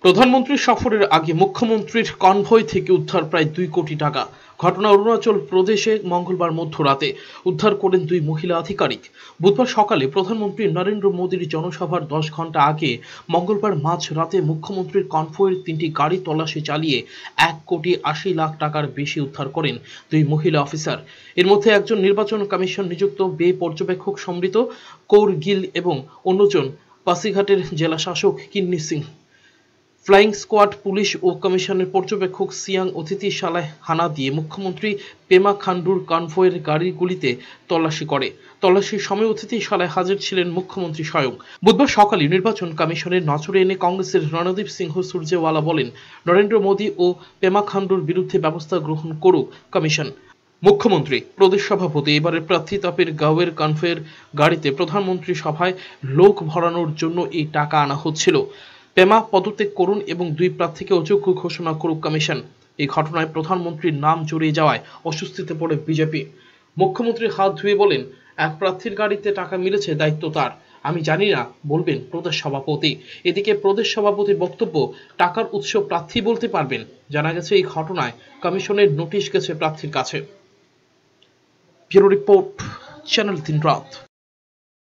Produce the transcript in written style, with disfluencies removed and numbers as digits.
প্রধানমন্ত্রী সফরের আগে মুখ্যমন্ত্রীর কনভয় থেকে উদ্ধার প্রায় 2 কোটি টাকা। ঘটনা অরুণাচল প্রদেশে মঙ্গলবার মধ্যরাতে উদ্ধার করেন 2 মহিলা আধিকারিক। বুধবার সকালে প্রধানমন্ত্রী নরেন্দ্র মোদীর জনসভার 10 ঘন্টা আগে মঙ্গলবার মাঝরাতে মুখ্যমন্ত্রীর কনভয়ের 3টি গাড়ি তল্লাশি চালিয়ে 1 কোটি 80 লাখ টাকার বেশি উদ্ধার করেন 2 মহিলা অফিসার। এর মধ্যে একজন নির্বাচন কমিশন নিযুক্ত বে পর্যবেক্ষক সমৃত কৌর গিল এবং অন্যজন পাসিঘাটের জেলা শাসক কিন্নি সিং। ফ্লাইং স্কোয়াড পুলিশ ও কমিশনের পর্যবেক্ষক সিয়াং অতিথিশালায় হানা দিয়ে মুখ্যমন্ত্রী পেমা খান্ডুর কনভয়ের গাড়িগুলিতে তল্লাশি করে। তল্লাশির সময় অতিথিশালায় হাজির ছিলেন মুখ্যমন্ত্রী স্বয়ং। বুধবার সকালে নির্বাচন কমিশনের নজরে এনে কংগ্রেসের রণদীপ সিংহ সুরজেওয়ালা বলেন, নরেন্দ্র মোদী ও পেমা খান্ডুর বিরুদ্ধে ব্যবস্থা গ্রহণ করুক কমিশন। মুখ্যমন্ত্রী, প্রদেশ সভাপতি এবারের প্রার্থী তাপির গাওয়ের কনভয়ের গাড়িতে প্রধানমন্ত্রী সভায় লোক ভরানোর জন্য এই টাকা আনা হচ্ছিল। পেমা পদত্যাগ করুন এবং 2 প্রার্থীকে অযোগ্য ঘোষণা করুক কমিশন। এই ঘটনায় প্রধানমন্ত্রীর নাম জড়িয়ে যাওয়ায় অস্বস্তিতে পড়ে বিজেপি। মুখ্যমন্ত্রী হাত ধুয়ে বলেন, এক প্রার্থীর গাড়িতে টাকা মিলেছে, দায়িত্ব তার, আমি জানি না, বলবেন প্রদেশ সভাপতি। এদিকে প্রদেশ সভাপতির বক্তব্য, টাকার উৎস প্রার্থী বলতে পারবেন। জানা গেছে এই ঘটনায় কমিশনের নোটিশ গেছে প্রার্থীর কাছে। ব্যুরো রিপোর্ট, চ্যানেল 3 রাত।